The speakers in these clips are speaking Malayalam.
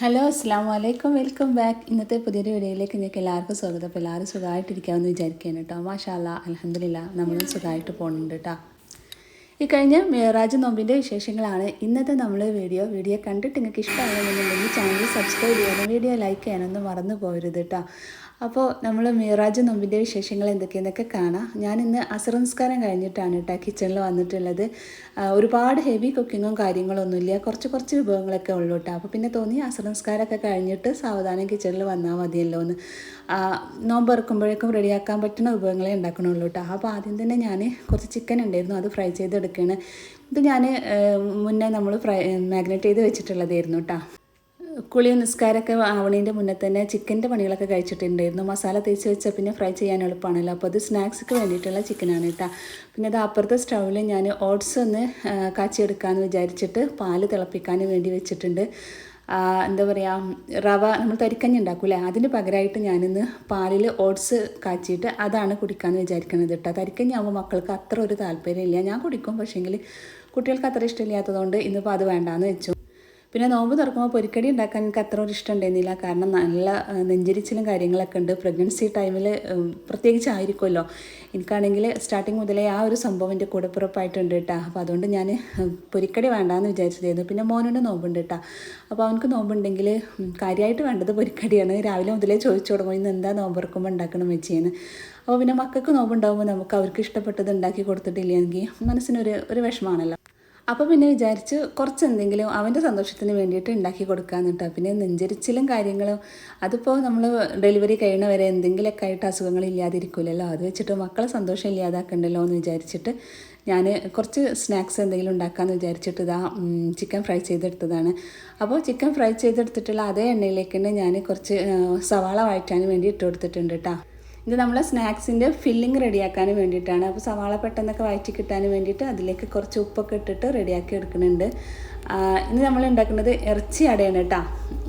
ഹലോ അസ്സാം വലൈക്കും വെൽക്കം ബാക്ക്. ഇന്നത്തെ പുതിയൊരു വീഡിയോയിലേക്ക് നിങ്ങൾക്ക് എല്ലാവർക്കും സ്വാഗതം. അപ്പോൾ എല്ലാവരും സുഖമായിട്ടിരിക്കാമെന്ന് വിചാരിക്കുകയാണ് കേട്ടോ. മാഷാ അല്ലാ അൽഹംദുലില്ലാ നമ്മളും സുഖമായിട്ട് പോകുന്നുണ്ട് കേട്ടോ. ഈ കഴിഞ്ഞ മേറാജ് നോമ്പിൻ്റെ വിശേഷങ്ങളാണ് ഇന്നത്തെ നമ്മൾ വീഡിയോ കണ്ടിട്ട് നിങ്ങൾക്ക് ഇഷ്ടമാണെന്നുണ്ടെങ്കിൽ ചാനൽ സബ്സ്ക്രൈബ് ചെയ്യാനും വീഡിയോ ലൈക്ക് ചെയ്യാനൊന്നും മറന്നു പോകരുത് കേട്ടോ. അപ്പോൾ നമ്മൾ മേറാജ് നോമ്പിൻ്റെ വിശേഷങ്ങൾ എന്തൊക്കെയെന്നൊക്കെ കാണാം. ഞാനിന്ന് അസർ നിസ്കാരം കഴിഞ്ഞിട്ടാണ് കേട്ടോ കിച്ചണിൽ വന്നിട്ടുള്ളത്. ഒരുപാട് ഹെവി കുക്കിങ്ങും കാര്യങ്ങളൊന്നുമില്ല, കുറച്ച് വിഭവങ്ങളൊക്കെ ഉള്ളൂ കേട്ടോ. അപ്പോൾ പിന്നെ തോന്നി അസർ നിസ്കാരമൊക്കെ കഴിഞ്ഞിട്ട് സാവധാനം കിച്ചണിൽ വന്നാൽ മതിയല്ലോ എന്ന്. നോമ്പ് ഇറക്കുമ്പോഴേക്കും റെഡിയാക്കാൻ പറ്റുന്ന വിഭവങ്ങളെ ഉണ്ടാക്കണുള്ളൂ കേട്ടോ. അപ്പോൾ ആദ്യം തന്നെ ഞാൻ കുറച്ച് ചിക്കൻ ഉണ്ടായിരുന്നു, അത് ഫ്രൈ ചെയ്തെടുക്കുകയാണ്. ഇത് ഞാൻ മുന്നേ നമ്മൾ മാഗ്നേറ്റ് ചെയ്ത് വെച്ചിട്ടുള്ളതായിരുന്നു കേട്ടോ. കുളിയും നിസ്കാരമൊക്കെ ആവണീൻ്റെ മുന്നേ തന്നെ ചിക്കൻ്റെ പണികളൊക്കെ കഴിച്ചിട്ടുണ്ടായിരുന്നു. മസാല തേച്ച് വെച്ചാൽ പിന്നെ ഫ്രൈ ചെയ്യാൻ എളുപ്പമാണല്ലോ. അപ്പോൾ അത് സ്നാക്സ്ക്ക് വേണ്ടിയിട്ടുള്ള ചിക്കനാണ് കേട്ടോ. പിന്നെ അത് അപ്പുറത്തെ സ്റ്റൗവിൽ ഞാൻ ഓട്സ് ഒന്ന് കാച്ചിയെടുക്കാമെന്ന് വിചാരിച്ചിട്ട് പാല് തിളപ്പിക്കാൻ വേണ്ടി വെച്ചിട്ടുണ്ട്. എന്താ പറയുക, റവ നമ്മൾ തരിക്കഞ്ഞി ഉണ്ടാക്കൂലേ, അതിന് പകരമായിട്ട് ഞാനിന്ന് പാലിൽ ഓട്സ് കാച്ചിയിട്ട് അതാണ് കുടിക്കാമെന്ന് വിചാരിക്കുന്നത് കേട്ടോ. തരിക്കഞ്ഞി ആകുമ്പോൾ മക്കൾക്ക് അത്ര ഒരു താല്പര്യമില്ല. ഞാൻ കുടിക്കും, പക്ഷേങ്കിൽ കുട്ടികൾക്ക് അത്ര ഇഷ്ടമില്ലാത്തതുകൊണ്ട് ഇന്നിപ്പോൾ അത് വേണ്ടാന്ന് വെച്ചു. പിന്നെ നോമ്പ് തുറക്കുമ്പോൾ പൊരിക്കടി ഉണ്ടാക്കാൻ എനിക്ക് അത്ര ഒരു ഇഷ്ടം ഉണ്ടായിരുന്നില്ല. കാരണം നല്ല നെഞ്ചരിച്ചിലും കാര്യങ്ങളൊക്കെ ഉണ്ട്. പ്രഗ്നൻസി ടൈമിൽ പ്രത്യേകിച്ച് ആയിരിക്കുമല്ലോ. എനിക്കാണെങ്കിൽ സ്റ്റാർട്ടിങ് മുതലേ ആ ഒരു സംഭവം എൻ്റെ കൂടപ്പുറപ്പായിട്ടുണ്ട് കേട്ടോ. അപ്പോൾ അതുകൊണ്ട് ഞാൻ പൊരിക്കടി വേണ്ടാന്ന് വിചാരിച്ചതായിരുന്നു. പിന്നെ മോനുണ്ട് നോമ്പുണ്ട് കേട്ടോ. അപ്പോൾ അവനക്ക് നോമ്പുണ്ടെങ്കിൽ കാര്യമായിട്ട് വേണ്ടത് പൊരിക്കടിയാണ്. രാവിലെ മുതലേ ചോദിച്ചു തുടങ്ങും ഇന്ന് എന്താ നോമ്പ് തുറക്കുമ്പോൾ ഉണ്ടാക്കണം വെച്ചേന്ന്. അപ്പോൾ പിന്നെ മക്കൾക്ക് നോമ്പുണ്ടാകുമ്പോൾ നമുക്ക് അവർക്ക് ഇഷ്ടപ്പെട്ടത് ഉണ്ടാക്കി കൊടുത്തിട്ടില്ലെങ്കിൽ മനസ്സിനൊരു വിഷമമാണല്ലോ. അപ്പോൾ പിന്നെ വിചാരിച്ച് കുറച്ച് എന്തെങ്കിലും അവൻ്റെ സന്തോഷത്തിന് വേണ്ടിയിട്ട് ഉണ്ടാക്കി കൊടുക്കാമെന്ന് കേട്ടോ. പിന്നെ നെഞ്ചരിച്ചിലും കാര്യങ്ങളും അതിപ്പോൾ നമ്മൾ ഡെലിവറി കഴിയണ വരെ എന്തെങ്കിലുമൊക്കെ ആയിട്ട് അസുഖങ്ങൾ ഇല്ലാതിരിക്കില്ലല്ലോ. അത് വെച്ചിട്ട് മക്കളെ സന്തോഷം ഇല്ലാതാക്കണ്ടല്ലോ എന്ന് വിചാരിച്ചിട്ട് ഞാൻ കുറച്ച് സ്നാക്സ് എന്തെങ്കിലും ഉണ്ടാക്കാമെന്ന് വിചാരിച്ചിട്ട് ഇതാ ചിക്കൻ ഫ്രൈ ചെയ്തെടുത്തതാണ്. അപ്പോൾ ചിക്കൻ ഫ്രൈ ചെയ്തെടുത്തിട്ടുള്ള അതേ എണ്ണയിലേക്ക് തന്നെ ഞാൻ കുറച്ച് സവാള വഴറ്റാൻ വേണ്ടി ഇട്ട് കൊടുത്തിട്ടുണ്ട് കേട്ടോ. ഇത് നമ്മളെ സ്നാക്സിൻ്റെ ഫില്ലിങ് റെഡിയാക്കാൻ വേണ്ടിയിട്ടാണ്. അപ്പോൾ സവാള പെട്ടെന്നൊക്കെ വഴറ്റി കിട്ടാൻ വേണ്ടിയിട്ട് അതിലേക്ക് കുറച്ച് ഉപ്പൊക്കെ ഇട്ടിട്ട് റെഡിയാക്കി എടുക്കുന്നുണ്ട്. ഇന്ന് നമ്മൾ ഉണ്ടാക്കുന്നത് ഇറച്ചി അടയാണ് കേട്ടോ.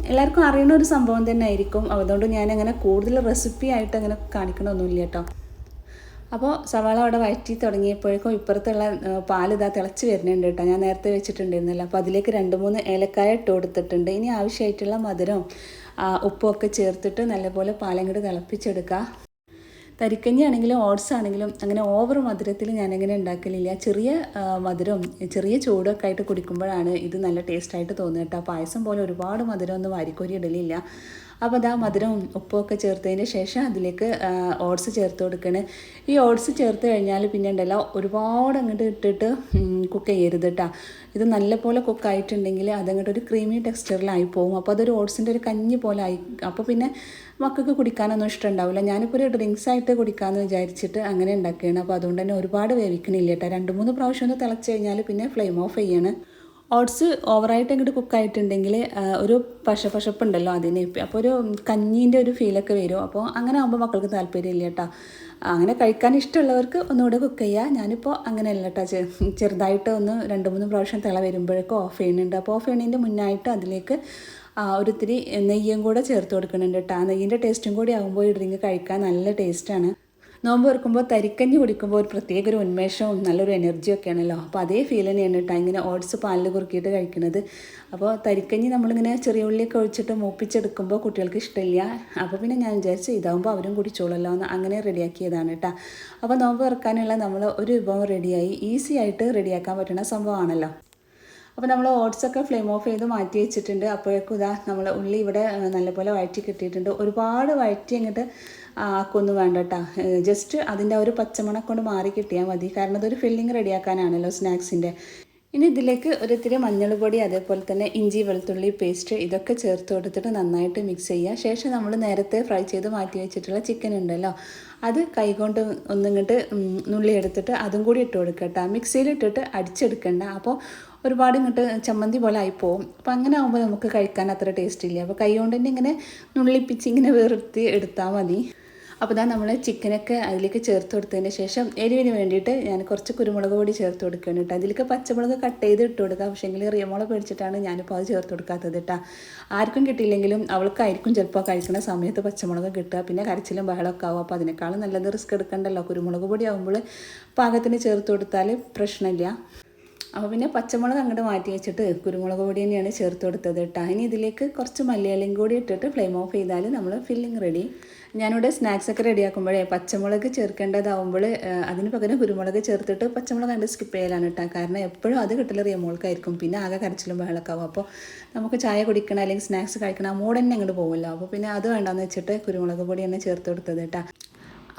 എല്ലാവർക്കും അറിയുന്ന ഒരു സംഭവം തന്നെ ആയിരിക്കും. അതുകൊണ്ട് ഞാനങ്ങനെ കൂടുതൽ റെസിപ്പി ആയിട്ട് അങ്ങനെ കാണിക്കണമൊന്നുമില്ല കേട്ടോ. അപ്പോൾ സവാള അവിടെ വഴറ്റി തുടങ്ങിയപ്പോഴേക്കും ഇപ്പുറത്തുള്ള പാലിതാ തിളച്ച് വരുന്നുണ്ട് കേട്ടോ. ഞാൻ നേരത്തെ വെച്ചിട്ടുണ്ടായിരുന്നല്ലോ. അപ്പോൾ അതിലേക്ക് 2-3 ഏലക്കായ ഇട്ട് കൊടുത്തിട്ടുണ്ട്. ഇനി ആവശ്യമായിട്ടുള്ള മധുരവും ഉപ്പും ഒക്കെ ചേർത്തിട്ട് നല്ലപോലെ പാലങ്ങോട്ട് തിളപ്പിച്ചെടുക്കുക. തരിക്കഞ്ഞി ആണെങ്കിലും ഓട്സ് ആണെങ്കിലും അങ്ങനെ ഓവർ മധുരത്തിൽ ഞാനങ്ങനെ ഉണ്ടാക്കലില്ല. ചെറിയ മധുരവും ചെറിയ ചൂടൊക്കെ ആയിട്ട് കുടിക്കുമ്പോഴാണ് ഇത് നല്ല ടേസ്റ്റായിട്ട് തോന്നുക കേട്ടോ. പായസം പോലെ ഒരുപാട് മധുരമൊന്നും വാരിക്കോരി ഇടലില്ല. അപ്പോൾ അതാ മധുരവും ഉപ്പുമൊക്കെ ചേർത്തതിന് ശേഷം അതിലേക്ക് ഓട്സ് ചേർത്ത് കൊടുക്കണ്. ഈ ഓട്സ് ചേർത്ത് കഴിഞ്ഞാൽ പിന്നെ ഉണ്ടല്ലോ ഒരുപാട് അങ്ങോട്ട് ഇട്ടിട്ട് കുക്ക് ചെയ്യരുത് കേട്ടോ. ഇത് നല്ലപോലെ കുക്കായിട്ടുണ്ടെങ്കിൽ അതങ്ങോട്ട് ഒരു ക്രീമി ടെക്സ്ചറിലായി പോകും. അപ്പോൾ അതൊരു ഓട്സിൻ്റെ ഒരു കഞ്ഞി പോലെ ആയി. അപ്പോൾ പിന്നെ മക്കൾക്ക് കുടിക്കാനൊന്നും ഇഷ്ടമുണ്ടാവില്ല. ഞാനിപ്പോൾ ഒരു ഡ്രിങ്ക്സ് ആയിട്ട് കുടിക്കാമെന്ന് വിചാരിച്ചിട്ട് അങ്ങനെ ഉണ്ടാക്കുകയാണ്. അപ്പോൾ അതുകൊണ്ട് തന്നെ ഒരുപാട് വേവിക്കണില്ല കേട്ടോ. 2-3 പ്രാവശ്യം ഒന്ന് തിളച്ച് കഴിഞ്ഞാൽ പിന്നെ ഫ്ലെയിം ഓഫ് ചെയ്യണം. ഓട്സ് ഓവറായിട്ട് അങ്ങോട്ട് കുക്കായിട്ടുണ്ടെങ്കിൽ ഒരു പശപ്പുണ്ടല്ലോ അതിന്. അപ്പോൾ ഒരു കഞ്ഞീൻ്റെ ഒരു ഫീലൊക്കെ വരും. അപ്പോൾ അങ്ങനെ ആകുമ്പോൾ മക്കൾക്ക് താല്പര്യമില്ല കേട്ടോ. അങ്ങനെ കഴിക്കാൻ ഇഷ്ടമുള്ളവർക്ക് ഒന്നുകൂടെ കുക്ക് ചെയ്യുക. ഞാനിപ്പോൾ അങ്ങനെയല്ല കേട്ടോ. ചെറുതായിട്ട് ഒന്ന് 2-3 പ്രാവശ്യം തിള വരുമ്പോഴേക്കും ഓഫ് ചെയ്യുന്നുണ്ട്. അപ്പോൾ ഓഫ് ചെയ്യണതിൻ്റെ മുന്നായിട്ട് അതിലേക്ക് ഒരിത്തിരി നെയ്യും കൂടെ ചേർത്ത് കൊടുക്കുന്നുണ്ട് കേട്ടോ. ആ നെയ്യിൻ്റെ ടേസ്റ്റും കൂടി ആകുമ്പോൾ ഈ ഡ്രിങ്ക് കഴിക്കാൻ നല്ല ടേസ്റ്റാണ്. നോമ്പ് തുറക്കുമ്പോൾ തരിക്കഞ്ഞി കുടിക്കുമ്പോൾ ഒരു പ്രത്യേക ഒരു ഉന്മേഷവും നല്ലൊരു എനർജിയൊക്കെ ആണല്ലോ. അപ്പോൾ അതേ ഫീൽ തന്നെയാണ് കേട്ടോ ഇങ്ങനെ ഓട്സ് പാലിൽ കുറുക്കിയിട്ട് കഴിക്കുന്നത്. അപ്പോൾ തരിക്കഞ്ഞി നമ്മളിങ്ങനെ ചെറിയ ഉള്ളിയൊക്കെ ഒഴിച്ചിട്ട് മൂപ്പിച്ചെടുക്കുമ്പോൾ കുട്ടികൾക്ക് ഇഷ്ടമില്ല. അപ്പോൾ പിന്നെ ഞാൻ വിചാരിച്ചു ഇതാകുമ്പോൾ അവരും കുടിച്ചോളല്ലോ എന്ന് അങ്ങനെ റെഡിയാക്കിയതാണ് കേട്ടോ. അപ്പോൾ നോമ്പ് തുറക്കാനുള്ള നമ്മൾ ഒരു വിഭവം റെഡിയായി. ഈസി ആയിട്ട് റെഡിയാക്കാൻ പറ്റുന്ന സംഭവമാണല്ലോ. അപ്പോൾ നമ്മൾ ഓട്സൊക്കെ ഫ്ലെയിം ഓഫ് ചെയ്ത് മാറ്റി വെച്ചിട്ടുണ്ട്. അപ്പോഴേക്കും ഇതാ നമ്മൾ ഉള്ളി ഇവിടെ നല്ലപോലെ വഴറ്റി കിട്ടിയിട്ടുണ്ട്. ഒരുപാട് വഴറ്റി അങ്ങോട്ട് ആക്കൊന്നും വേണ്ട കേട്ടോ. ജസ്റ്റ് അതിൻ്റെ ഒരു പച്ചമണം കൊണ്ട് മാറി കിട്ടിയാൽ മതി. കാരണം അതൊരു ഫില്ലിങ് റെഡിയാക്കാനാണല്ലോ സ്നാക്സിൻ്റെ. ഇനി ഇതിലേക്ക് ഒരിത്തിരി മഞ്ഞൾപ്പൊടി, അതേപോലെ തന്നെ ഇഞ്ചി വെളുത്തുള്ളി പേസ്റ്റ് ഇതൊക്കെ ചേർത്ത് കൊടുത്തിട്ട് നന്നായിട്ട് മിക്സ് ചെയ്യുക. ശേഷം നമ്മൾ നേരത്തെ ഫ്രൈ ചെയ്ത് മാറ്റി വെച്ചിട്ടുള്ള ചിക്കൻ ഉണ്ടല്ലോ, അത് കൈകൊണ്ട് ഒന്നിങ്ങോട്ട് നുള്ളിയെടുത്തിട്ട് അതും കൂടി ഇട്ട് കൊടുക്കുക കേട്ടോ. മിക്സിയിലിട്ടിട്ട് അടിച്ചെടുക്കണ്ട. അപ്പോൾ ഒരുപാട് ഇങ്ങോട്ട് ചമ്മന്തി പോലെ ആയിപ്പോവും. അപ്പോൾ അങ്ങനെ ആകുമ്പോൾ നമുക്ക് കഴിക്കാൻ അത്ര ടേസ്റ്റ് ഇല്ല. അപ്പോൾ കൈ കൊണ്ട് തന്നെ ഇങ്ങനെ നുള്ളിപ്പിച്ച് ഇങ്ങനെ വേർത്തി എടുത്താൽ മതി. അപ്പോൾ ഇതാ നമ്മൾ ചിക്കനൊക്കെ അതിലേക്ക് ചേർത്ത് കൊടുത്തതിന് ശേഷം എരിവിന് വേണ്ടിയിട്ട് ഞാൻ കുറച്ച് കുരുമുളക് പൊടി ചേർത്ത് കൊടുക്കുകയാണ് കേട്ടോ. അതിലേക്ക് പച്ചമുളക് കട്ട് ചെയ്ത് ഇട്ട് കൊടുക്കുക. പക്ഷേങ്കിൽ റിയമോളെ പേടിച്ചിട്ടാണ് ഞാനിപ്പോൾ അത് ചേർത്ത് കൊടുക്കാത്തത് കേട്ടോ. ആർക്കും കിട്ടിയില്ലെങ്കിലും അവൾക്കായിരിക്കും ചിലപ്പോൾ കഴിക്കുന്ന സമയത്ത് പച്ചമുളക് കിട്ടുക. പിന്നെ കരച്ചിലും ബഹളമൊക്കെ ആവും. അപ്പോൾ അതിനേക്കാളും നല്ലത് റിസ്ക് എടുക്കണ്ടല്ലോ. കുരുമുളക് പൊടി ആകുമ്പോൾ പാകത്തിന് ചേർത്ത് കൊടുത്താൽ പ്രശ്നമില്ല. അപ്പോൾ പിന്നെ പച്ചമുളക് അങ്ങോട്ട് മാറ്റി വെച്ചിട്ട് കുരുമുളക് പൊടി തന്നെയാണ് ചേർത്ത് കൊടുത്തത് കേട്ടോ. ഇനി ഇതിലേക്ക് കുറച്ച് മല്ലിയിലയും കൂടി ഇട്ടിട്ട് ഫ്ലെയിം ഓഫ് ചെയ്താൽ നമ്മൾ ഫില്ലിങ് റെഡി. ഞാനിവിടെ സ്നാക്സൊക്കെ റെഡിയാക്കുമ്പോഴേ പച്ചമുളക് ചേർക്കേണ്ടതാവുമ്പോൾ അതിന് പകരം കുരുമുളക് ചേർത്തിട്ട് പച്ചമുളക് കണ്ട് സ്കിപ്പ് ചെയ്യലാണ് കേട്ടോ. കാരണം എപ്പോഴും അത് കിട്ടൽ റിയമോൾക്കായിരിക്കും, പിന്നെ ആകെ കരച്ചിലും ബഹളമൊക്കെ ആവും. അപ്പോൾ നമുക്ക് ചായ കുടിക്കണം അല്ലെങ്കിൽ സ്നാക്സ് കഴിക്കണം ആ മൂഡ് തന്നെ അങ്ങോട്ട് പോകുമല്ലോ. അപ്പോൾ പിന്നെ അത് വേണ്ടാന്ന് വെച്ചിട്ട് കുരുമുളക് പൊടി തന്നെ ചേർത്ത് കൊടുത്തത് കേട്ടോ.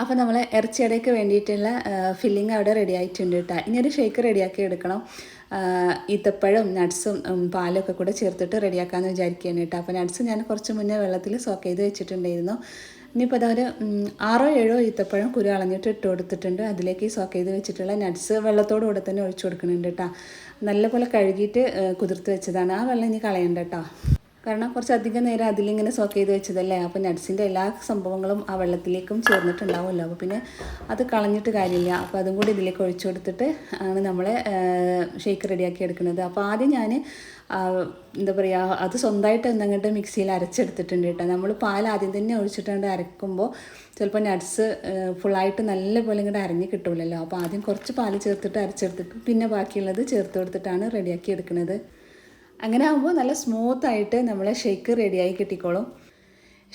അപ്പോൾ നമ്മൾ ഇറച്ചിയടയ്ക്ക് വേണ്ടിയിട്ടുള്ള ഫില്ലിങ് അവിടെ റെഡി ആയിട്ടുണ്ട് കേട്ടോ. ഇനി ഒരു ഷേക്ക് റെഡിയാക്കി എടുക്കണം. ഈത്തപ്പഴം നട്ട്സും പാലൊക്കെ കൂടെ ചേർത്തിട്ട് റെഡിയാക്കാമെന്ന് വിചാരിക്കുകയാണ് കേട്ടോ. അപ്പോൾ നട്ട്സ് ഞാൻ കുറച്ച് മുന്നേ വെള്ളത്തിൽ സോക്ക് ചെയ്ത് വെച്ചിട്ടുണ്ടായിരുന്നു. ഇനിയിപ്പോൾ അതൊരു 6-7 ഈത്തപ്പഴം കുരു കളഞ്ഞിട്ട് ഇട്ട് കൊടുത്തിട്ടുണ്ട്. അതിലേക്ക് ഈ സോക്ക് ചെയ്ത് വെച്ചിട്ടുള്ള നട്ട്സ് വെള്ളത്തോടു കൂടെ തന്നെ ഒഴിച്ചു കൊടുക്കുന്നുണ്ട് കേട്ടോ. നല്ലപോലെ കഴുകിയിട്ട് കുതിർത്ത് വെച്ചതാണ്. ആ വെള്ളം ഇനി കളയണ്ട കേട്ടോ. കാരണം കുറച്ചധികം നേരം അതിലിങ്ങനെ സോക്ക് ചെയ്ത് വെച്ചതല്ലേ. അപ്പോൾ നട്ട്സിൻ്റെ എല്ലാ സംഭവങ്ങളും ആ വെള്ളത്തിലേക്കും ചേർന്നിട്ടുണ്ടാവുമല്ലോ. അപ്പോൾ പിന്നെ അത് കളഞ്ഞിട്ട് കാര്യമില്ല. അപ്പോൾ അതും കൂടി ഇതിലേക്ക് ഒഴിച്ചു കൊടുത്തിട്ട് ആണ് നമ്മൾ ഷേക്ക് റെഡിയാക്കി എടുക്കുന്നത്. അപ്പോൾ ആദ്യം ഞാൻ എന്താ പറയുക, അത് സ്വന്തമായിട്ട് ഒന്നങ്ങോട്ട് മിക്സിയിൽ അരച്ചെടുത്തിട്ടുണ്ട് കേട്ടോ. നമ്മൾ പാൽ ആദ്യം തന്നെ ഒഴിച്ചിട്ടുണ്ട് അരക്കുമ്പോൾ ചിലപ്പോൾ നട്ട്സ് ഫുള്ളായിട്ട് നല്ലപോലെ ഇങ്ങോട്ട് അരഞ്ഞ് കിട്ടില്ലല്ലോ. അപ്പോൾ ആദ്യം കുറച്ച് പാൽ ചേർത്തിട്ട് അരച്ചെടുത്തിട്ട് പിന്നെ ബാക്കിയുള്ളത് ചേർത്ത് കൊടുത്തിട്ടാണ് റെഡിയാക്കി എടുക്കുന്നത്. അങ്ങനെ ആകുമ്പോൾ നല്ല സ്മൂത്തായിട്ട് നമ്മളെ ഷേക്ക് റെഡിയായി കിട്ടിക്കോളും.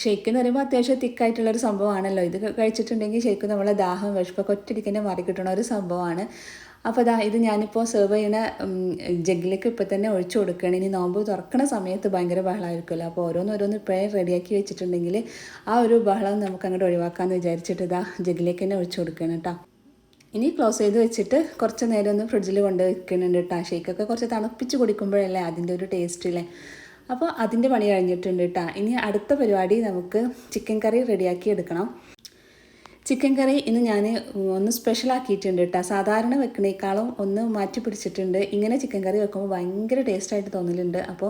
ഷേക്ക് എന്ന് പറയുമ്പോൾ അത്യാവശ്യം തിക്കായിട്ടുള്ളൊരു സംഭവമാണല്ലോ. ഇത് കഴിച്ചിട്ടുണ്ടെങ്കിൽ ഷേക്ക് നമ്മളെ ദാഹം വിശപ്പൊക്കെ ഒറ്റയടിക്ക് മാറി കിട്ടുന്ന ഒരു സംഭവമാണ്. അപ്പോൾ ഇത് ഞാനിപ്പോൾ സെർവ് ചെയ്യുന്ന ജഗ്ഗിലേക്ക് ഇപ്പോൾ തന്നെ ഒഴിച്ചു കൊടുക്കുകയാണ്. ഇനി നോമ്പ് തുറക്കണ സമയത്ത് ഭയങ്കര ബഹളമായിരിക്കുമല്ലോ. അപ്പോൾ ഓരോന്ന് ഇപ്പോഴേ റെഡിയാക്കി വെച്ചിട്ടുണ്ടെങ്കിൽ ആ ഒരു ബഹളം നമുക്ക് അങ്ങോട്ട് ഒഴിവാക്കാമെന്ന് വിചാരിച്ചിട്ട് ജഗ്ഗിലേക്ക് തന്നെ ഒഴിച്ചു കൊടുക്കുകയാണ് കേട്ടോ. ഇനി ക്ലോസ് ചെയ്ത് വെച്ചിട്ട് കുറച്ച് നേരം ഒന്ന് ഫ്രിഡ്ജിൽ കൊണ്ട് വെക്കുന്നുണ്ട് കേട്ടോ. ഷേക്കൊക്കെ കുറച്ച് തണുപ്പിച്ച് കുടിക്കുമ്പോഴല്ലേ അതിൻ്റെ ഒരു ടേസ്റ്റില്ലേ. അപ്പോൾ അതിൻ്റെ പണി കഴിഞ്ഞിട്ടുണ്ട് കേട്ടോ. ഇനി അടുത്ത പരിപാടി നമുക്ക് ചിക്കൻ കറി റെഡിയാക്കി എടുക്കണം. ചിക്കൻ കറി ഇന്ന് ഞാൻ ഒന്ന് സ്പെഷ്യലാക്കിയിട്ടുണ്ട് കേട്ടോ. സാധാരണ വെക്കണേക്കാളും ഒന്ന് മാറ്റി പിടിച്ചിട്ടുണ്ട്. ഇങ്ങനെ ചിക്കൻ കറി വെക്കുമ്പോൾ ഭയങ്കര ടേസ്റ്റായിട്ട് തോന്നലുണ്ട്. അപ്പോൾ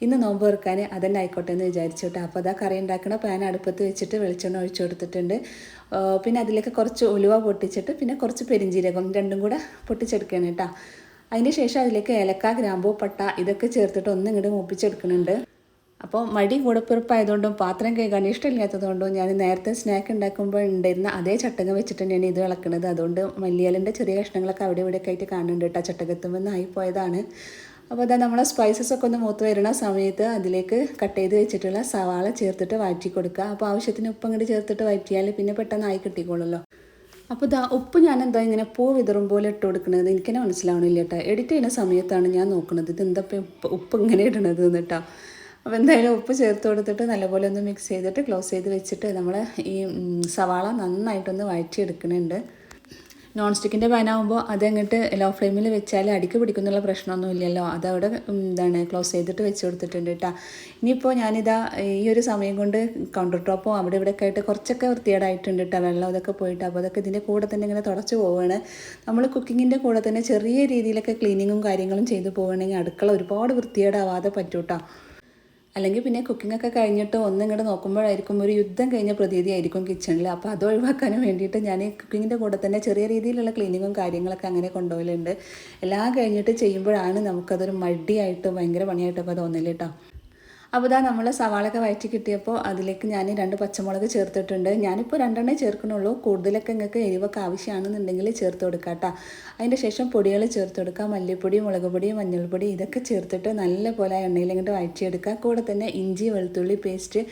ഇന്ന് നോമ്പ് വെറുക്കാൻ അതന്നെ ആയിക്കോട്ടെ എന്ന് വിചാരിച്ചു കേട്ടോ. അപ്പോൾ കറി ഉണ്ടാക്കുന്ന പാൻ അടുപ്പത്ത് വെച്ചിട്ട് വെളിച്ചെണ്ണ ഒഴിച്ചു കൊടുത്തിട്ടുണ്ട്. പിന്നെ അതിലേക്ക് കുറച്ച് ഉലുവ പൊട്ടിച്ചിട്ട് പിന്നെ കുറച്ച് പെരിഞ്ജീരകം രണ്ടും കൂടെ പൊട്ടിച്ചെടുക്കുകയാണ് കേട്ടോ. അതിന് ശേഷം അതിലേക്ക് ഏലക്ക, ഗ്രാമ്പൂ, പട്ട ഇതൊക്കെ ചേർത്തിട്ട് ഒന്ന് ഇങ്ങോട്ട് മൂപ്പിച്ചെടുക്കുന്നുണ്ട്. അപ്പോൾ മടി കൂടപ്പിറപ്പായതുകൊണ്ടും പാത്രം കഴുകാൻ ഇഷ്ടമില്ലാത്തതുകൊണ്ടും ഞാൻ നേരത്തെ സ്നാക്ക് ഉണ്ടാക്കുമ്പോൾ ഉണ്ടായിരുന്ന അതേ ചട്ടകം വെച്ചിട്ട് തന്നെയാണ് ഇത് ഇളക്കുന്നത്. അതുകൊണ്ട് മല്ലിയിലൻ്റെ ചെറിയ കഷ്ണങ്ങളൊക്കെ അവിടെ ഇവിടെയൊക്കെ ആയിട്ട് കാണുന്നുണ്ട് കേട്ടോ. ചട്ടകത്തുമെന്ന് ആയിപ്പോയതാണ്. അപ്പോൾ നമ്മളെ സ്പൈസസ് ഒക്കെ ഒന്ന് മൂത്ത് വരുന്ന സമയത്ത് അതിലേക്ക് കട്ട് ചെയ്ത് വെച്ചിട്ടുള്ള സവാള ചേർത്തിട്ട് വഴറ്റി കൊടുക്കുക. അപ്പോൾ ആവശ്യത്തിന് ഉപ്പ് അങ്ങോട്ട് ചേർത്തിട്ട് വഴറ്റിയാൽ പിന്നെ പെട്ടെന്ന് ആയി കിട്ടിക്കോളല്ലോ. അപ്പോൾ ഉപ്പ് ഞാൻ എന്താ ഇങ്ങനെ പൂ വിതറും പോലെ ഇട്ട് കൊടുക്കുന്നത് എനിക്കെന്നെ മനസ്സിലാവണില്ല കേട്ടോ. എഡിറ്റ് ചെയ്യുന്ന സമയത്താണ് ഞാൻ നോക്കുന്നത് ഇത് എന്താ ഉപ്പ് ഇങ്ങനെ ഇടണത് എന്നിട്ടോ. അപ്പോൾ എന്തായാലും ഉപ്പ് ചേർത്ത് കൊടുത്തിട്ട് നല്ലപോലെ ഒന്ന് മിക്സ് ചെയ്തിട്ട് ക്ലോസ് ചെയ്ത് വെച്ചിട്ട് നമ്മൾ ഈ സവാള നന്നായിട്ടൊന്ന് വഴറ്റിയെടുക്കുന്നുണ്ട്. നോൺ സ്റ്റിക്കിൻ്റെ പാനാകുമ്പോൾ അതങ്ങോട്ട് ലോ ഫ്ലെയിമിൽ വെച്ചാൽ അടിക്ക് പിടിക്കുന്നുള്ള പ്രശ്നമൊന്നും ഇല്ലല്ലോ. അതവിടെ ക്ലോസ് ചെയ്തിട്ട് വെച്ച് കൊടുത്തിട്ടുണ്ട് കേട്ടോ. ഇനിയിപ്പോൾ ഞാനിതാ ഈ ഒരു സമയം കൊണ്ട് കൗണ്ടർ ടോപ്പും അവിടെ ഇവിടെയൊക്കെ ആയിട്ട് കുറച്ചൊക്കെ വൃത്തികേടായിട്ടുണ്ട് കേട്ടോ. വെള്ളം അതൊക്കെ പോയിട്ട് അപ്പോൾ അതൊക്കെ ഇതിൻ്റെ കൂടെ തന്നെ ഇങ്ങനെ തുടച്ച് പോവുകയാണ്. നമ്മൾ കുക്കിങ്ങിൻ്റെ കൂടെ തന്നെ ചെറിയ രീതിയിലൊക്കെ ക്ലീനിങ്ങും കാര്യങ്ങളും ചെയ്ത് പോവുകയാണെങ്കിൽ അടുക്കള ഒരുപാട് വൃത്തികേടാവാതെ പറ്റും കേട്ടോ. അല്ലെങ്കിൽ പിന്നെ കുക്കിങ്ങൊക്കെ കഴിഞ്ഞിട്ട് ഒന്നിങ്ങോട്ട് നോക്കുമ്പോഴായിരിക്കും ഒരു യുദ്ധം കഴിഞ്ഞ പ്രതീതി ആയിരിക്കും കിച്ചണിൽ. അപ്പോൾ അത് ഒഴിവാക്കാനും വേണ്ടിയിട്ട് ഞാൻ കുക്കിങ്ങിൻ്റെ കൂടെ തന്നെ ചെറിയ രീതിയിലുള്ള ക്ലീനിങ്ങും കാര്യങ്ങളൊക്കെ അങ്ങനെ കൊണ്ടുപോകലുണ്ട്. എല്ലാം കഴിഞ്ഞിട്ട് ചെയ്യുമ്പോഴാണ് നമുക്കതൊരു മടിയായിട്ട് ഭയങ്കര പണിയായിട്ടൊക്കെ തോന്നില്ല കേട്ടോ. അപ്പോൾ നമ്മൾ സവാളൊക്കെ വഴറ്റി കിട്ടിയപ്പോൾ അതിലേക്ക് ഞാൻ 2 പച്ചമുളക് ചേർത്തിട്ടുണ്ട്. ഞാനിപ്പോൾ 2 ചേർക്കണുള്ളൂ. കൂടുതലൊക്കെ നിങ്ങൾക്ക് എരിവൊക്കെ ആവശ്യമാണെന്നുണ്ടെങ്കിൽ ചേർത്ത് കൊടുക്കുക കേട്ടോ. അതിൻ്റെ ശേഷം പൊടികൾ ചേർത്ത് കൊടുക്കുക. മല്ലിപ്പൊടി, മുളക് പൊടി, മഞ്ഞൾപ്പൊടി ഇതൊക്കെ ചേർത്തിട്ട് നല്ലപോലെ എണ്ണയിൽ ഇങ്ങോട്ട് വഴറ്റിയെടുക്കുക. കൂടെ തന്നെ ഇഞ്ചി വെളുത്തുള്ളി പേസ്റ്റ്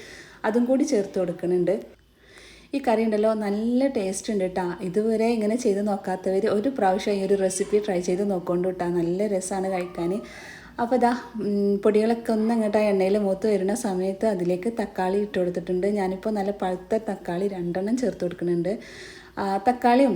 അതും കൂടി ചേർത്ത് കൊടുക്കുന്നുണ്ട്. ഈ കറി ഉണ്ടല്ലോ നല്ല ടേസ്റ്റ് ഉണ്ട് കേട്ടോ. ഇതുവരെ ഇങ്ങനെ ചെയ്ത് നോക്കാത്തവർ ഒരു പ്രാവശ്യം ഈ ഒരു റെസിപ്പി ട്രൈ ചെയ്ത് നോക്കൊണ്ട് കേട്ടോ. നല്ല രസമാണ് കഴിക്കാൻ. അപ്പോൾ പൊടികളൊക്കെ ഒന്ന് അങ്ങോട്ട് എണ്ണയിൽ മൂത്ത് വരുന്ന സമയത്ത് അതിലേക്ക് തക്കാളി ഇട്ട് കൊടുത്തിട്ടുണ്ട്. ഞാനിപ്പോൾ നല്ല പഴുത്ത തക്കാളി 2 ചേർത്ത് കൊടുക്കുന്നുണ്ട്. തക്കാളിയും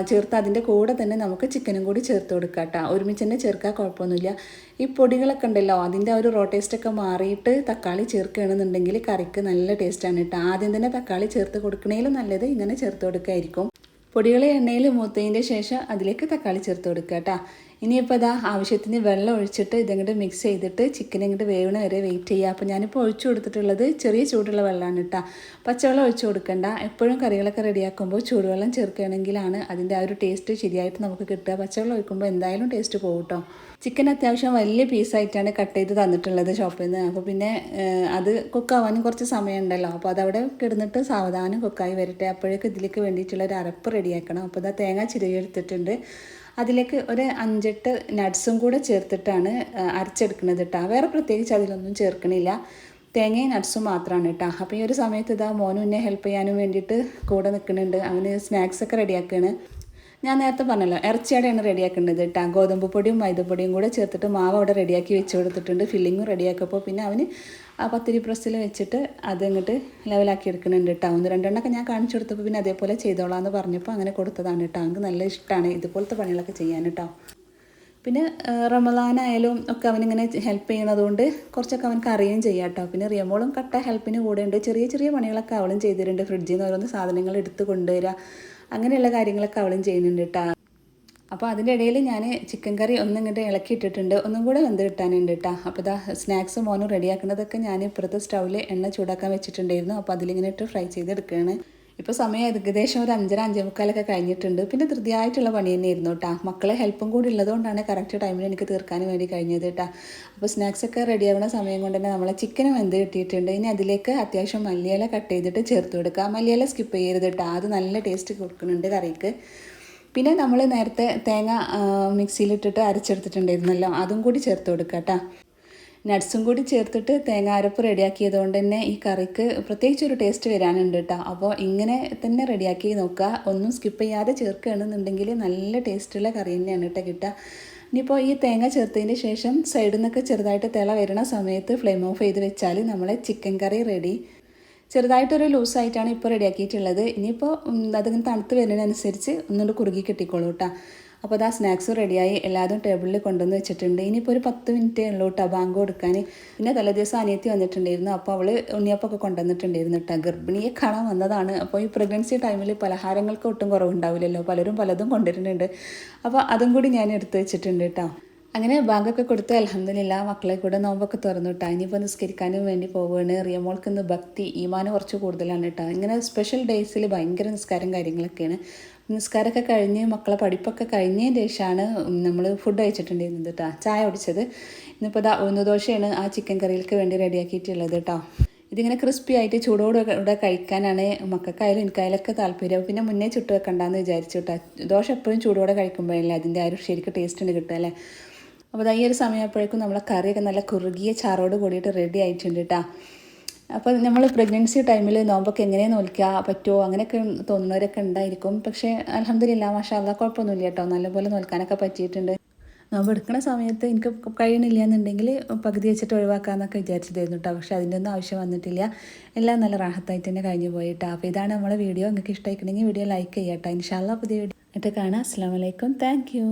ചേർത്ത് അതിൻ്റെ കൂടെ തന്നെ നമുക്ക് ചിക്കനും കൂടി ചേർത്ത് കൊടുക്കാം കേട്ടോ. ഒരുമിച്ച് തന്നെ ചേർക്കാൻ കുഴപ്പമൊന്നുമില്ല. ഈ പൊടികളൊക്കെ ഉണ്ടല്ലോ അതിൻ്റെ ഒരു റോ ടേസ്റ്റൊക്കെ മാറിയിട്ട് തക്കാളി ചേർക്കുകയാണെന്നുണ്ടെങ്കിൽ കറിക്ക് നല്ല ടേസ്റ്റാണ് കേട്ടോ. ആദ്യം തന്നെ തക്കാളി ചേർത്ത് കൊടുക്കണേലും നല്ലത് ഇങ്ങനെ ചേർത്ത് കൊടുക്കുകയായിരിക്കും. പൊടികൾ എണ്ണയിൽ മൂത്തതിൻ്റെ ശേഷം അതിലേക്ക് തക്കാളി ചേർത്ത് കൊടുക്കുക കേട്ടോ. ഇനിയിപ്പോൾ ആവശ്യത്തിന് വെള്ളം ഒഴിച്ചിട്ട് ഇതങ്ങോട്ട് മിക്സ് ചെയ്തിട്ട് ചിക്കൻ ഇങ്ങോട്ട് വേവണ വരെ വെയിറ്റ് ചെയ്യുക. അപ്പോൾ ഞാനിപ്പോൾ ഒഴിച്ചു കൊടുത്തിട്ടുള്ളത് ചെറിയ ചൂടുള്ള വെള്ളമാണ് കേട്ടോ. പച്ചവെള്ളം ഒഴിച്ചു കൊടുക്കണ്ട. എപ്പോഴും കറികളൊക്കെ റെഡിയാക്കുമ്പോൾ ചൂടുവെള്ളം ചേർക്കുകയാണെങ്കിലാണ് അതിൻ്റെ ആ ഒരു ടേസ്റ്റ് ശരിയായിട്ട് നമുക്ക് കിട്ടുക. പച്ചവെള്ളം ഒഴിക്കുമ്പോൾ എന്തായാലും ടേസ്റ്റ് പോകും കേട്ടോ. ചിക്കൻ അത്യാവശ്യം വലിയ പീസായിട്ടാണ് കട്ട് ചെയ്ത് തന്നിട്ടുള്ളത് ഷോപ്പിൽ നിന്ന്. അപ്പോൾ പിന്നെ അത് കുക്കാവാനും കുറച്ച് സമയമുണ്ടല്ലോ. അപ്പോൾ അതവിടെ കിടന്നിട്ട് സാവധാനം കുക്കായി വരട്ടെ. അപ്പോഴേക്ക് ഇതിലേക്ക് വേണ്ടിയിട്ടുള്ള ഒരു അരപ്പ് റെഡിയാക്കണം. അപ്പോൾ തേങ്ങ ചിരകി എടുത്തിട്ടുണ്ട്. അതിലേക്ക് ഒരു 5-8 നട്ട്സും കൂടെ ചേർത്തിട്ടാണ് അരച്ചെടുക്കുന്നത് കേട്ടോ. വേറെ പ്രത്യേകിച്ച് അതിലൊന്നും ചേർക്കണില്ല, തേങ്ങയും നട്ട്സും മാത്രമാണ് കേട്ടോ. അപ്പോൾ ഈ ഒരു സമയത്ത് ഇതാ മോനും എന്നെ ഹെൽപ്പ് ചെയ്യാനും വേണ്ടിയിട്ട് കൂടെ നിൽക്കുന്നുണ്ട്. അവന് സ്നാക്സൊക്കെ റെഡിയാക്കുകയാണ്. ഞാൻ നേരത്തെ പറഞ്ഞല്ലോ ഇറച്ചിയടയാണ് റെഡിയാക്കേണ്ടത് കേട്ടോ. ഗോതമ്പ് പൊടിയും മൈദപ്പൊടിയും കൂടെ ചേർത്തിട്ട് മാവ് അവിടെ റെഡിയാക്കി വെച്ച് കൊടുത്തിട്ടുണ്ട്. ഫില്ലിങ്ങും റെഡിയാക്കിയപ്പോൾ പിന്നെ അവന് ആ പത്തിരി പ്രസ്സിൽ വെച്ചിട്ട് അത് ഇങ്ങോട്ട് ലെവലാക്കി എടുക്കുന്നുണ്ട് കേട്ടോ. 1-2 ഞാൻ കാണിച്ചു കൊടുത്തപ്പോൾ പിന്നെ അതേപോലെ ചെയ്തോളാം എന്ന് പറഞ്ഞപ്പോൾ അങ്ങനെ കൊടുത്തതാണ് കേട്ടോ. അവർക്ക് നല്ല ഇഷ്ടമാണ് ഇതുപോലത്തെ പണികളൊക്കെ ചെയ്യാൻ കേട്ടോ. പിന്നെ റമദാനായാലും ഒക്കെ അവനിങ്ങനെ ഹെൽപ്പ് ചെയ്യണതുകൊണ്ട് കുറച്ചൊക്കെ അവനക്ക് അറിയുകയും ചെയ്യാം കേട്ടോ. പിന്നെ റിയമോളും കട്ട ഹെൽപ്പിന് കൂടെ ഉണ്ട്. ചെറിയ ചെറിയ പണികളൊക്കെ അവളും ചെയ്തിട്ടുണ്ട്. ഫ്രിഡ്ജിൽ നിന്ന് ഓരോന്ന് സാധനങ്ങൾ എടുത്ത് കൊണ്ടുവരിക, അങ്ങനെയുള്ള കാര്യങ്ങളൊക്കെ അവളും ചെയ്യുന്നുണ്ട് കേട്ടോ. അപ്പോൾ അതിൻ്റെ ഇടയിൽ ഞാൻ ചിക്കൻ കറി ഒന്നിങ്ങോട്ട് ഇളക്കിയിട്ടിട്ടുണ്ട്, ഒന്നും കൂടെ വെന്ത് കിട്ടാനുണ്ട് കേട്ടോ. അപ്പോൾ ഇതാ സ്നാക്സ് മോനും റെഡിയാക്കുന്നതൊക്കെ ഞാൻ ഇപ്പുറത്തെ സ്റ്റൗവിൽ എണ്ണ ചൂടാക്കാൻ വെച്ചിട്ടുണ്ടായിരുന്നു. അപ്പോൾ അതിലിങ്ങനെ ഇട്ട് ഫ്രൈ ചെയ്തെടുക്കുകയാണ്. ഇപ്പോൾ സമയം ഏകദേശം ഒരു 5:30-5:45 കഴിഞ്ഞിട്ടുണ്ട്. പിന്നെ ധൃതിയായിട്ടുള്ള പണി തന്നെയായിരുന്നു കേട്ടോ. മക്കളെ ഹെൽപ്പും കൂടി ഉള്ളതുകൊണ്ടാണ് കറക്റ്റ് ടൈമിൽ എനിക്ക് തീർക്കാൻ വേണ്ടി കഴിഞ്ഞത് കേട്ടോ. അപ്പോൾ സ്നാക്സൊക്കെ റെഡിയാവുന്ന സമയം കൊണ്ട് തന്നെ നമ്മളെ ചിക്കനും വെന്ത് കിട്ടിയിട്ടുണ്ട്. ഇനി അതിലേക്ക് അത്യാവശ്യം മല്ലിയില കട്ട് ചെയ്തിട്ട് ചേർത്ത് കൊടുക്കുക. മല്ലിയില സ്കിപ്പ് ചെയ്യരുത് കേട്ടോ, അത് നല്ല ടേസ്റ്റ് കൊടുക്കുന്നുണ്ട് കറിക്ക്. പിന്നെ നമ്മൾ നേരത്തെ തേങ്ങ മിക്സിയിലിട്ടിട്ട് അരച്ചെടുത്തിട്ടുണ്ടായിരുന്നല്ലോ, അതും കൂടി ചേർത്ത് കൊടുക്കുക കേട്ടോ. നട്ട്സും കൂടി ചേർത്തിട്ട് തേങ്ങ അരപ്പ് റെഡിയാക്കിയത് കൊണ്ട് തന്നെ ഈ കറിക്ക് പ്രത്യേകിച്ച് ഒരു ടേസ്റ്റ് വരാനുണ്ട് കേട്ടോ. അപ്പോൾ ഇങ്ങനെ തന്നെ റെഡിയാക്കി നോക്കുക, ഒന്നും സ്കിപ്പ് ചെയ്യാതെ ചേർക്കുകയാണെന്നുണ്ടെങ്കിൽ നല്ല ടേസ്റ്റുള്ള കറി തന്നെയാണ് കേട്ടോ കിട്ടുക. ഇനിയിപ്പോൾ ഈ തേങ്ങ ചേർത്തതിന് ശേഷം സൈഡിൽ നിന്നൊക്കെ ചെറുതായിട്ട് തിള വരുന്ന സമയത്ത് ഫ്ലെയിം ഓഫ് ചെയ്ത് വെച്ചാൽ നമ്മളെ ചിക്കൻ കറി റെഡി. ചെറുതായിട്ടൊരു ലൂസായിട്ടാണ് ഇപ്പോൾ റെഡിയാക്കിയിട്ടുള്ളത്. ഇനിയിപ്പോൾ അതിങ്ങനെ തണുത്ത് വരുന്നതിനനുസരിച്ച് ഒന്നുകൊണ്ട് കുറുകി കിട്ടിക്കോളൂ കേട്ടോ. അപ്പോൾ അതാ സ്നാക്സ് റെഡിയായി എല്ലാതും ടേബിളിൽ കൊണ്ടുവന്ന് വെച്ചിട്ടുണ്ട്. ഇനിയിപ്പോൾ ഒരു 10 മിനിറ്റേ ഉള്ളൂ കേട്ടോ ബാങ്ക് കൊടുക്കാൻ. പിന്നെ തലേദിവസം അനിയത്തി വന്നിട്ടുണ്ടായിരുന്നു, അപ്പോൾ അവൾ ഉണ്ണിയപ്പൊക്കെ കൊണ്ടുവന്നിട്ടുണ്ടായിരുന്നു കേട്ടോ. ഗർഭിണിയെ കാണാൻ വന്നതാണ്. അപ്പോൾ ഈ പ്രഗ്നൻസി ടൈമിൽ പലഹാരങ്ങൾക്ക് ഒട്ടും കുറവുണ്ടാവില്ലല്ലോ, പലരും പലതും കൊണ്ടുവരുന്നുണ്ട്. അപ്പോൾ അതും കൂടി ഞാൻ എടുത്ത് വെച്ചിട്ടുണ്ട് കേട്ടോ. അങ്ങനെ ബാങ്കൊക്കെ കൊടുത്ത് അൽഹംദുലില്ലാ മക്കളെ കൂടെ നോമ്പൊക്കെ തുറന്നു കേട്ടോ. ഇനിയിപ്പോൾ നിസ്കരിക്കാനും വേണ്ടി പോവുകയാണ്. റിയമോൾക്ക് ഇന്ന് ഭക്തി ഈമാനം കുറച്ച് കൂടുതലാണ് കേട്ടോ. ഇങ്ങനെ സ്പെഷ്യൽ ഡേയ്സിൽ ഭയങ്കര നിസ്കാരം കാര്യങ്ങളൊക്കെയാണ്. നിസ്കാരമൊക്കെ കഴിഞ്ഞ് മക്കളെ പഠിപ്പൊക്കെ കഴിഞ്ഞതിന് ശേഷമാണ് നമ്മൾ ഫുഡ് കഴിച്ചിട്ടുണ്ടായിരുന്നത് കേട്ടോ. ചായ കുടിച്ചത്. ഇന്നിപ്പോൾ ഇതാ ഉഴുന്നുദോശയാണ് ആ ചിക്കൻ കറിയിലേക്ക് വേണ്ടി റെഡിയാക്കിയിട്ടുള്ളത് കേട്ടോ. ഇതിങ്ങനെ ക്രിസ്പി ആയിട്ട് ചൂടോടെ കഴിക്കാനാണ് മക്കൾക്കായാലും എനിക്കായാലൊക്കെ താല്പര്യം. പിന്നെ മുന്നേ ചുട്ട് വെക്കണ്ടെന്ന് വിചാരിച്ചു കേട്ടോ. ദോശ എപ്പോഴും ചൂടോടെ കഴിക്കുമ്പോഴല്ലേ അതിൻ്റെ ആ ഒരു ശരിക്കും ടേസ്റ്റ് ഉണ്ട് കിട്ടുക അല്ലേ. അപ്പോൾ ഈ ഒരു സമയപ്പോഴേക്കും നമ്മളെ കറിയൊക്കെ നല്ല കുറുകിയ ചാറോട് കൂടിയിട്ട് റെഡി ആയിട്ടുണ്ട് കേട്ടോ. അപ്പോൾ നമ്മൾ പ്രഗ്നൻസി ടൈമിൽ നോമ്പൊക്കെ എങ്ങനെ നോൽക്കുക പറ്റുമോ അങ്ങനെയൊക്കെ തോന്നുന്നവരൊക്കെ ഉണ്ടായിരിക്കും. പക്ഷേ അൽഹംദുലില്ലാ മാഷാ അല്ലാഹ് കുഴപ്പമൊന്നുമില്ല കേട്ടോ, നല്ലപോലെ നോൽക്കാനൊക്കെ പറ്റിയിട്ടുണ്ട്. നോമ്പ് എടുക്കുന്ന സമയത്ത് എനിക്ക് കഴിയണില്ല എന്നുണ്ടെങ്കിൽ പകുതി വെച്ചിട്ട് ഒഴിവാക്കാമെന്നൊക്കെ വിചാരിച്ചതായിരുന്നു കേട്ടോ. പക്ഷേ അതിൻ്റെ ഒന്നും ആവശ്യം വന്നിട്ടില്ല, എല്ലാം നല്ല റാഹത്തായിട്ട് തന്നെ കഴിഞ്ഞു പോയിട്ടോ. അപ്പോൾ ഇതാണ് നമ്മളെ വീഡിയോ. നിങ്ങൾക്ക് ഇഷ്ടമായിട്ടുണ്ടെങ്കിൽ വീഡിയോ ലൈക്ക് ചെയ്യാം കേട്ടോ. ഇൻഷാ അല്ലാഹ് പുതിയ വീഡിയോ ആയിട്ട് കാണാം. അസ്സലാമു അലൈക്കും, താങ്ക് യു.